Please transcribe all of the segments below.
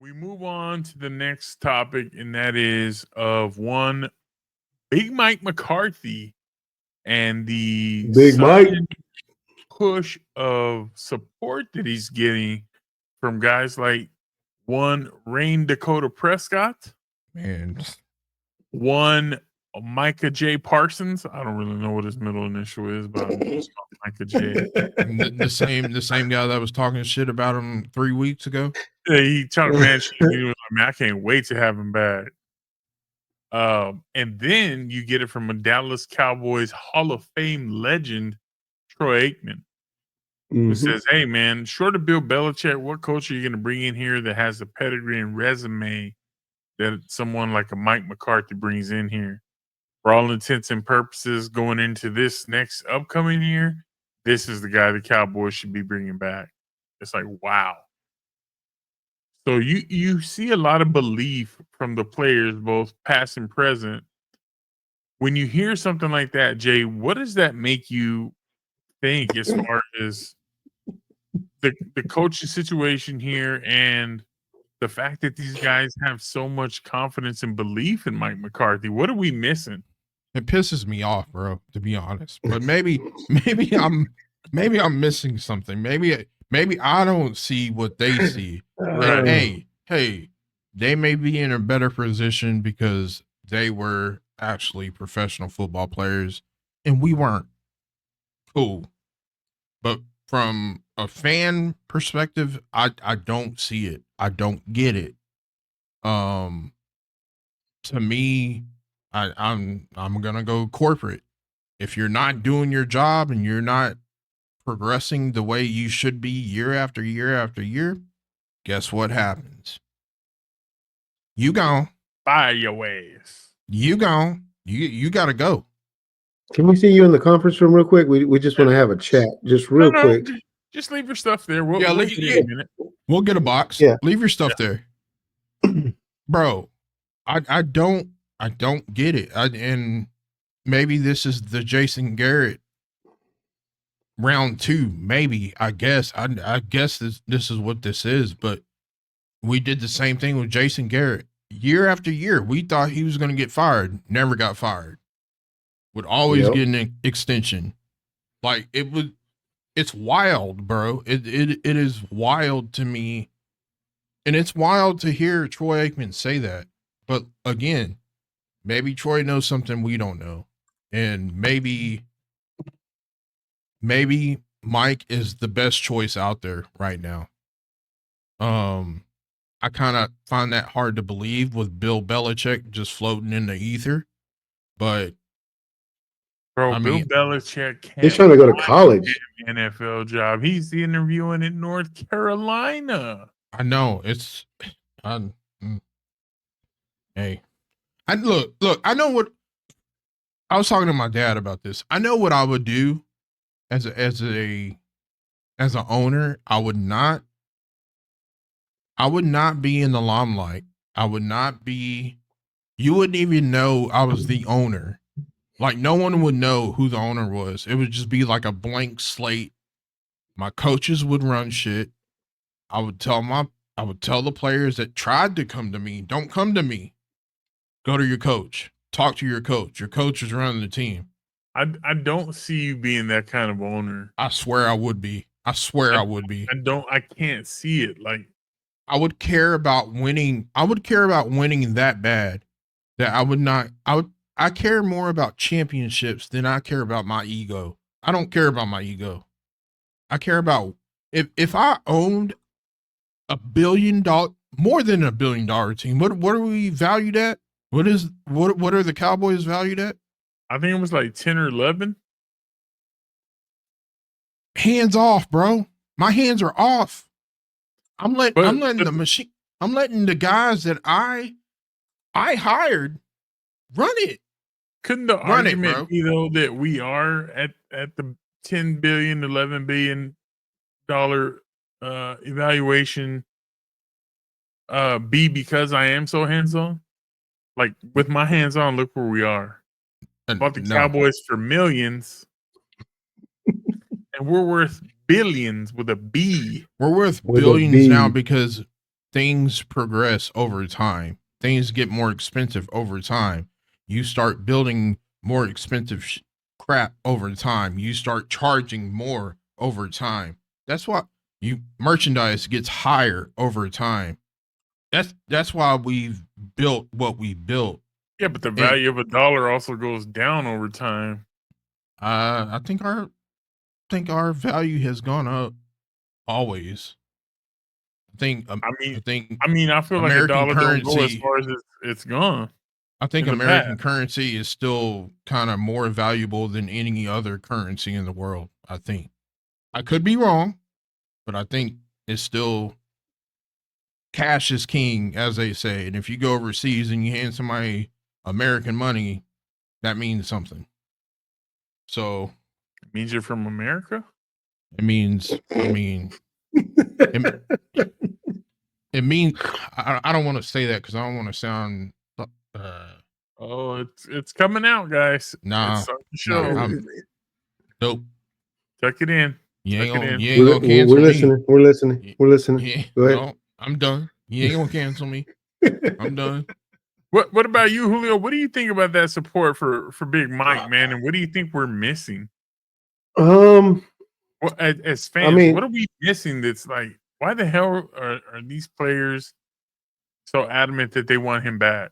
we move on to the next topic, and that is of one Big Mike McCarthy and the Big Mike. sudden push of support that he's getting from guys like one Rain Dakota Prescott, Man, one Micah J. Parsons. I don't really know what his middle initial is, but I'm just calling Micah J. the same guy that was talking shit about him 3 weeks ago. Yeah, he talked man shit. He was like, man, I can't wait to have him back. And then you get it from a Dallas Cowboys Hall of Fame legend, Troy Aikman, who says, hey, man, short of Bill Belichick, what coach are you going to bring in here that has the pedigree and resume that someone like a Mike McCarthy brings in here? For all intents and purposes, going into this next upcoming year, this is the guy the Cowboys should be bringing back. It's like, wow. So you see a lot of belief from the players, both past and present. When you hear something like that, Jay, what does that make you think as far as the coaching situation here and the fact that these guys have so much confidence and belief in Mike McCarthy? What are we missing? It pisses me off, bro, to be honest. But maybe I'm missing something. Maybe I don't see what they see. And hey, they may be in a better position because they were actually professional football players and we weren't. Cool. But from a fan perspective, I don't see it. I don't get it. To me, I'm gonna go corporate. If you're not doing your job and you're not progressing the way you should be year after year after year, guess what happens? You gone. Fire your ways. You gone. You gotta go. Can we see you in the conference room real quick? We just want to have a chat, just real quick. Just leave your stuff there. We'll leave get it in a minute. We'll get a box. Yeah. Leave your stuff there. Bro, I don't get it. And maybe this is the Jason Garrett round 2. Maybe, I guess. I guess this is what this is, but we did the same thing with Jason Garrett. Year after year, we thought he was going to get fired. Never got fired. Would always get an extension. Like, it's wild, bro. It is wild to me. And it's wild to hear Troy Aikman say that. But again, maybe Troy knows something we don't know. And maybe Mike is the best choice out there right now. I kind of find that hard to believe with Bill Belichick just floating in the ether. But bro, Bill Belichick can't. He's trying to go to college. NFL job. He's interviewing in North Carolina. I know hey, look, I know what I was talking to my dad about this. I know what I would do as an owner. I would not be in the limelight. I would not be, you wouldn't even know I was the owner. Like, no one would know who the owner was. It would just be like a blank slate. My coaches would run shit. I would tell the players that tried to come to me, don't come to me. Go to your coach. Talk to your coach. Your coach is running the team. I don't see you being that kind of owner. I swear I would be. I would be. I can't see it. Like, I would care about winning. I would care about winning that bad that I care more about championships than I care about my ego. I don't care about my ego. I care about if I owned $1 billion, more than $1 billion team. What are we valued at? What are the Cowboys valued at? I think it was like 10 or 11. Hands off, bro. My hands are off. I'm letting the guys that I hired run it. Couldn't the argument be though that we are at the $10 billion, $11 billion evaluation be because I am so hands-on? Like, with my hands on, look where we are. Bought the Cowboys for millions, and we're worth billions with a B. We're worth billions now because things progress over time. Things get more expensive over time. You start building more expensive crap over time. You start charging more over time. That's why merchandise gets higher over time. That's why we've built what we built. Yeah, but the value of a dollar also goes down over time. I think our value has gone up always. I think I feel like a American dollar don't go as currency. far as it's gone. I think in the American past. currency is still kind of more valuable than any other currency in the world. I think. I could be wrong, but I think it's still cash is king, as they say. And if you go overseas and you hand somebody American money, that means something. So It means you're from America? it means, it means, I don't want to say that because I don't want to sound, it's coming out, guys. nah, It's on the show. nah, nope. Tuck it in. You ain't gonna We're cancel me. listening. We're listening. We're listening. Yeah, Go ahead. no, I'm done. You ain't gonna cancel me. I'm done. What about you, Julio? What do you think about that support for Big Mike, man? And what do you think we're missing? Well, as fans, what are we missing? That's like, why the hell are these players so adamant that they want him back?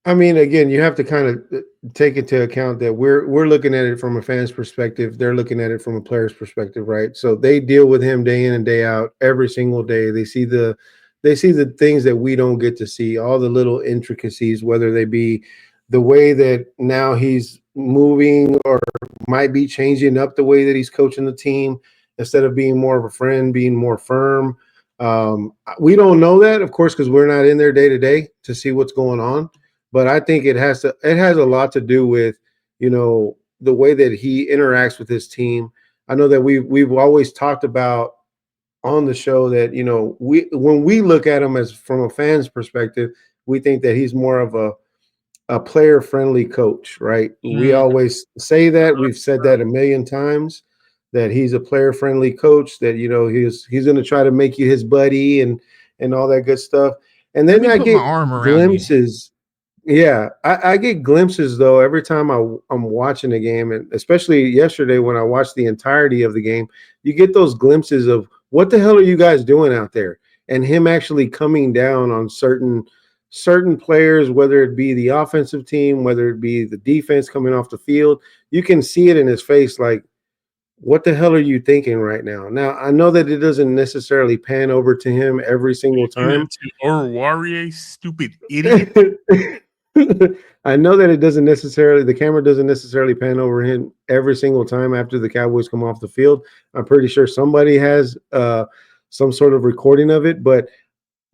I mean, again, you have to kind of take into account that we're looking at it from a fan's perspective. They're looking at it from a player's perspective, right? So they deal with him day in and day out, every single day. They see the things that we don't get to see, all the little intricacies, whether they be the way that now he's moving or might be changing up the way that he's coaching the team instead of being more of a friend, being more firm. We don't know that, of course, because we're not in there day to day to see what's going on. But I think it has a lot to do with, the way that he interacts with his team. I know that we've always talked about on the show that, when we look at him as from a fan's perspective, we think that he's more of a player friendly coach, right? We always say that. We've said that a million times, that he's a player friendly coach, that, he's going to try to make you his buddy and all that good stuff. And then I get glimpses. Yeah, I get glimpses though every time I'm watching a game, and especially yesterday when I watched the entirety of the game, you get those glimpses of what the hell are you guys doing out there, and him actually coming down on certain players, whether it be the offensive team, whether it be the defense coming off the field. You can see it in his face, like, what the hell are you thinking right now? Now, I know that it doesn't necessarily pan over to him every single time. Or Warrior, stupid idiot. I know that the camera doesn't necessarily pan over him every single time after the Cowboys come off the field. I'm pretty sure somebody has some sort of recording of it, but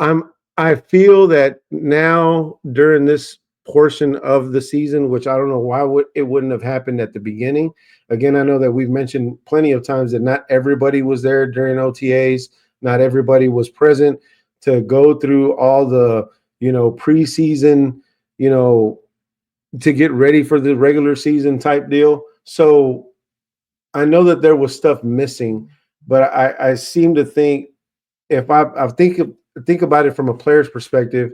I feel that now during this portion of the season, which I don't know why it wouldn't have happened at the beginning. Again, I know that we've mentioned plenty of times that not everybody was there during OTAs, not everybody was present to go through all the, preseason, to get ready for the regular season type deal. So I know that there was stuff missing, but I seem to think, if I think about it from a player's perspective,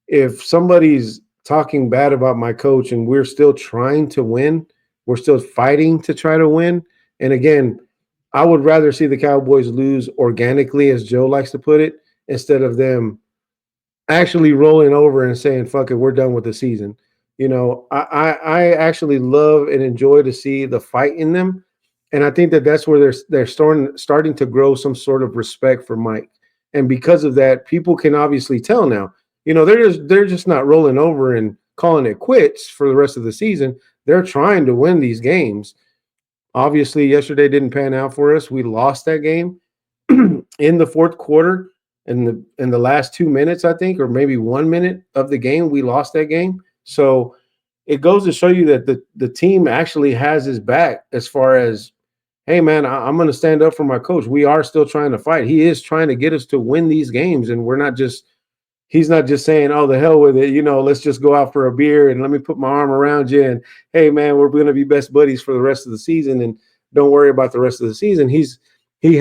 if somebody's talking bad about my coach and we're still trying to win, we're still fighting to try to win. And again, I would rather see the Cowboys lose organically, as Joe likes to put it, instead of them actually rolling over and saying, fuck it, we're done with the season. I actually love and enjoy to see the fight in them. And I think that that's where they're starting to grow some sort of respect for Mike. And because of that, people can obviously tell now, they're just not rolling over and calling it quits for the rest of the season. They're trying to win these games. Obviously, yesterday didn't pan out for us. We lost that game in the fourth quarter. In the last 2 minutes, I think, or maybe 1 minute of the game, we lost that game. So it goes to show you that the team actually has his back as far as, hey, man, I'm going to stand up for my coach. We are still trying to fight. He is trying to get us to win these games, and he's not just saying, oh, the hell with it, let's just go out for a beer and let me put my arm around you and, hey, man, we're going to be best buddies for the rest of the season and don't worry about the rest of the season. He's he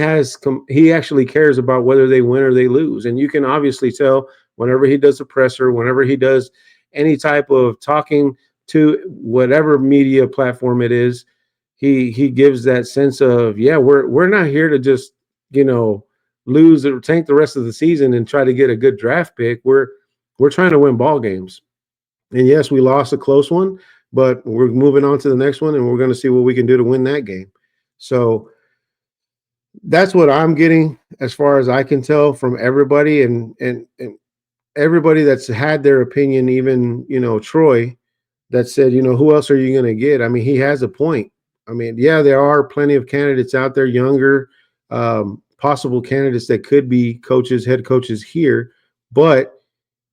actually cares about whether they win or they lose. And you can obviously tell whenever he does a presser, whenever he does any type of talking to whatever media platform it is, he gives that sense of, yeah, we're not here to just, lose or tank the rest of the season and try to get a good draft pick. We're trying to win ball games. And yes, we lost a close one, but we're moving on to the next one, and we're going to see what we can do to win that game. So that's what I'm getting as far as I can tell from everybody, and everybody that's had their opinion, even, Troy, that said, who else are you going to get? I mean, he has a point. I mean, yeah, there are plenty of candidates out there, younger, possible candidates that could be head coaches here. But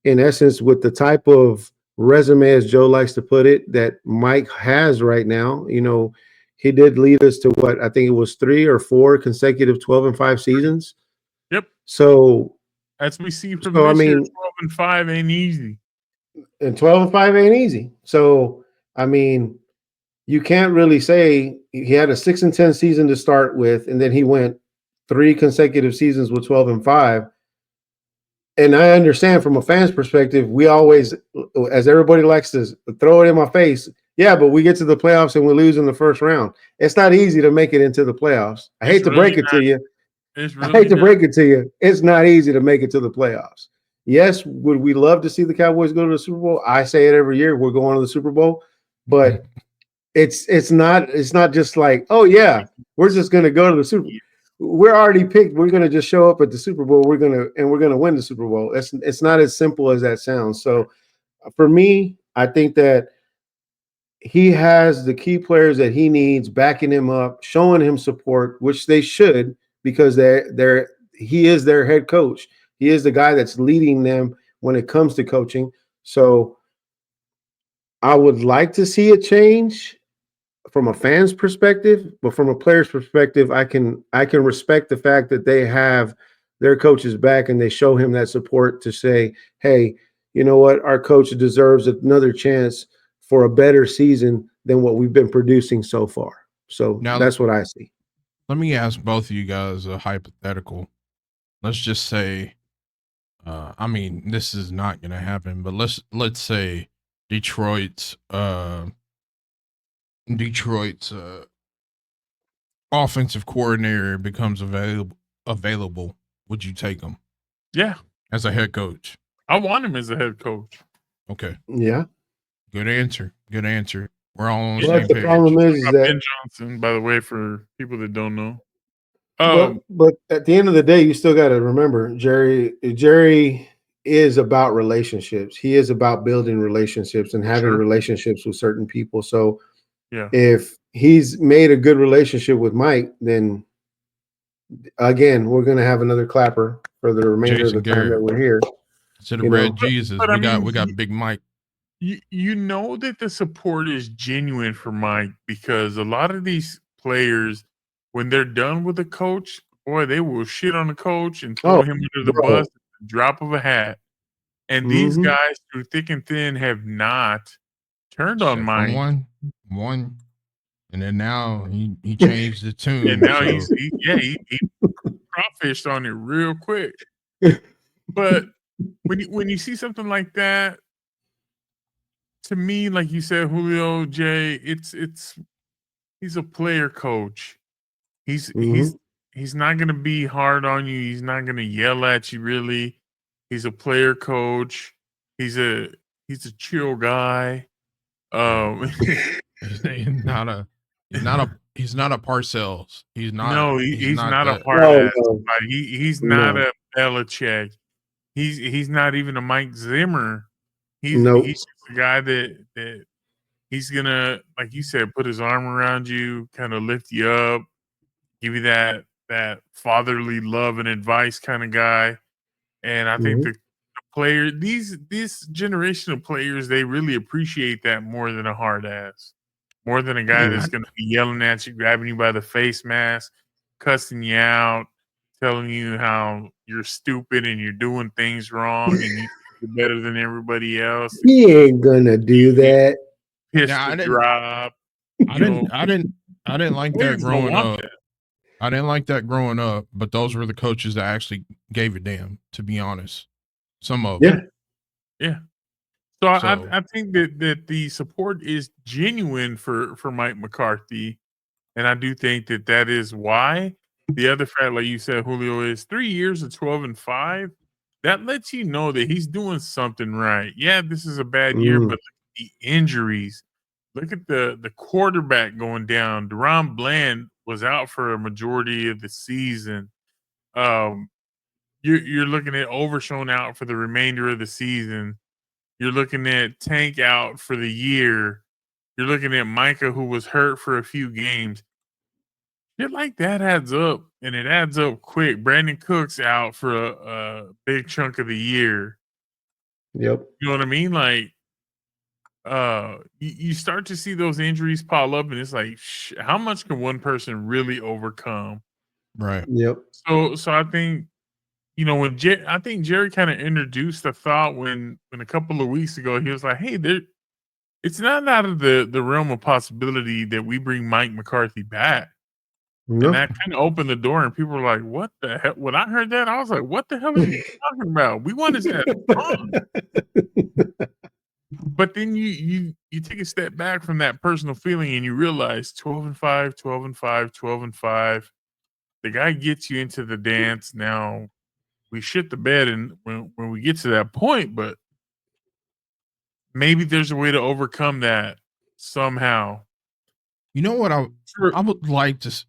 in essence, with the type of resume, as Joe likes to put it, that Mike has right now, he did lead us to what I think it was 3 or 4 consecutive 12-5 seasons. Yep. So as we see from this year, 12-5 ain't easy. And 12-5 ain't easy. So I mean, you can't really say he had a 6-10 season to start with, and then he went 3 consecutive seasons with 12-5. And I understand from a fan's perspective, we always, as everybody likes to throw it in my face, yeah, but we get to the playoffs and we lose in the first round. It's not easy to make it into the playoffs. I hate to break it to you. I hate to break it to you. It's not easy to make it to the playoffs. Yes, would we love to see the Cowboys go to the Super Bowl? I say it every year. We're going to the Super Bowl, but it's not just like, oh yeah, we're just going to go to the Super Bowl. We're already picked. We're going to just show up at the Super Bowl. We're going to win the Super Bowl. It's not as simple as that sounds. So for me, I think that he has the key players that he needs, backing him up, showing him support, which they should, because he is their head coach. He is the guy that's leading them when it comes to coaching. So I would like to see a change from a fan's perspective, but from a player's perspective, I can respect the fact that they have their coach's back and they show him that support to say, hey, you know what, our coach deserves another chance for a better season than what we've been producing so far. So now, that's what I see. Let me ask both of you guys a hypothetical. Let's just say, I mean, this is not going to happen, but let's say Detroit's offensive coordinator becomes available. Would you take him? Yeah, as a head coach. I want him as a head coach. Okay. Yeah. Good answer. We're all on the same page. The problem is that Ben Johnson, by the way, for people that don't know. But at the end of the day, you still got to remember, Jerry is about relationships. He is about building relationships and having relationships with certain people. So yeah, if he's made a good relationship with Mike, then again, we're going to have another clapper for the remainder of the time that we're here. To the red Jesus, we got Big Mike. You know that the support is genuine for Mike, because a lot of these players, when they're done with the coach, boy, they will shit on the coach and throw him under the bus at the drop of a hat. And these guys, through thick and thin, have not turned on Mike. One, and then now he changed the tune. And now he crawfished on it real quick. But when you see something like that, to me, like you said, Julio, Jay, he's a player coach. He's not gonna be hard on you. He's not gonna yell at you, really. He's a player coach. He's a chill guy. He's not a Parcells. He's not. No, he's not a hard ass. He's not a Belichick. He's not even a Mike Zimmer. He's just a guy that he's gonna, like you said, put his arm around you, kind of lift you up, give you that fatherly love and advice kind of guy. And I think the player, these generation of players, they really appreciate that more than a hard ass, more than a guy that's gonna be yelling at you, grabbing you by the face mask, cussing you out, telling you how you're stupid and you're doing things wrong and you're better than everybody else. He ain't gonna do that. Drop. I didn't like that growing up. I didn't like that growing up, but those were the coaches that actually gave a damn, to be honest. Some of them. Yeah. So I think that the support is genuine for Mike McCarthy, and I do think that is why. The other fact, like you said, Julio, is 3 years of 12-5. That lets you know that he's doing something right. Yeah, this is a bad year, but the injuries. Look at the quarterback going down. Deron Bland was out for a majority of the season. You're looking at Overshown out for the remainder of the season. You're looking at Tank out for the year. You're looking at Micah, who was hurt for a few games. Shit like that adds up, and it adds up quick. Brandon Cooks out for a big chunk of the year. Yep. You know what I mean? Like, you start to see those injuries pile up, and it's like, how much can one person really overcome? Right. Yep. So I think, when I think Jerry kind of introduced the thought when a couple of weeks ago he was like, "Hey, it's not out of the realm of possibility that we bring Mike McCarthy back." No. And that kind of opened the door, and people were like, "What the hell?" When I heard that, I was like, "What the hell are you talking about? We want his ass gone." But then you take a step back from that personal feeling, and you realize 12-5, 12-5, 12-5. The guy gets you into the dance. Now we shit the bed, and when we get to that point, but maybe there's a way to overcome that somehow. You know what I would like to.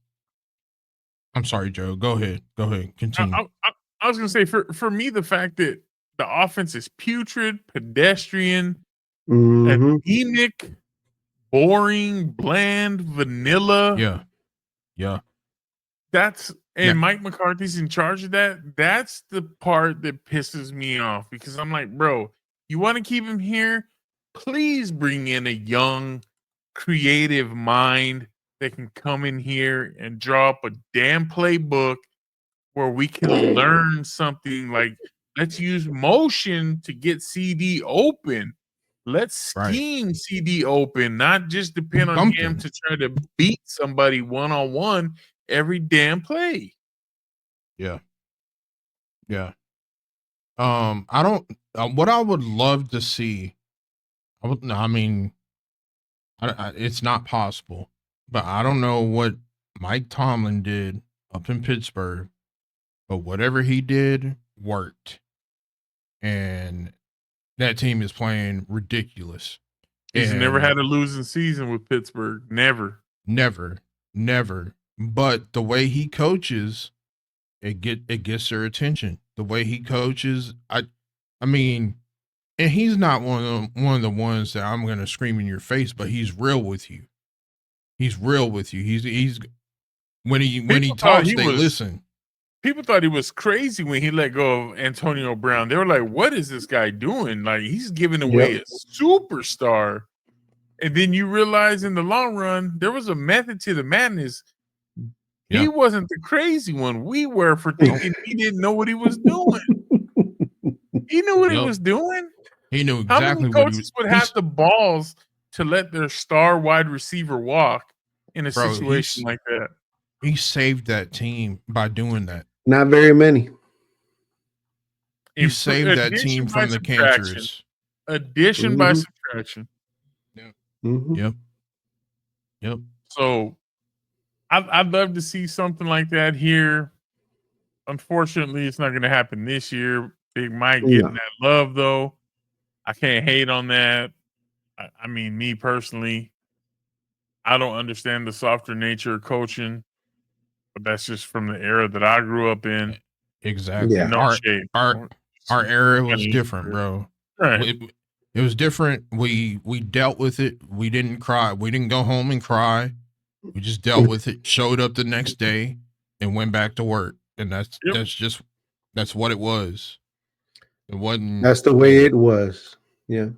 I'm sorry, Joe. Go ahead. Continue. I was going to say, for me, the fact that the offense is putrid, pedestrian, anemic, boring, bland, vanilla. Yeah. Mike McCarthy's in charge of that. That's the part that pisses me off, because I'm like, bro, you want to keep him here? Please bring in a young, creative mind that can come in here and draw up a damn playbook where we can learn something. Like, let's use motion to get CD open. Let's scheme CD open, not just depend on him to try to beat somebody one-on-one every damn play. Yeah. I don't. What I would love to see. It's not possible, but I don't know what Mike Tomlin did up in Pittsburgh, but whatever he did worked, and that team is playing ridiculous. He's never had a losing season with Pittsburgh. Never. But the way he coaches, it gets their attention. The way he coaches, I mean, and he's not one of the ones that I'm gonna scream in your face, but he's real with you. He's when he talks, they listen. People thought he was crazy when he let go of Antonio Brown. They were like, "What is this guy doing? Like, he's giving away a superstar." And then you realize in the long run, there was a method to the madness. He wasn't the crazy one. We were for thinking he didn't know what he was doing. He knew what he was doing. He knew exactly How many coaches would have the balls to let their star wide receiver walk in a situation like that? He saved that team by doing that. Not very many. He saved that team from the cancerous. Addition by subtraction. Yep. So I'd love to see something like that here. Unfortunately, it's not going to happen this year. Big Mike getting that love, though. I can't hate on that. I mean, me personally, I don't understand the softer nature of coaching, but that's just from the era that I grew up in. Exactly. Yeah. Our era was different, bro. Right. It was different. We dealt with it. We didn't cry. We didn't go home and cry. We just dealt with it, showed up the next day, and went back to work. And that's what it was. It wasn't. That's the way it was. Yeah.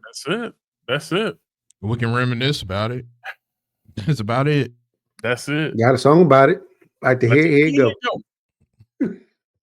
That's it. We can reminisce about it. That's about it. That's it. Got a song about it. Like to hear it go.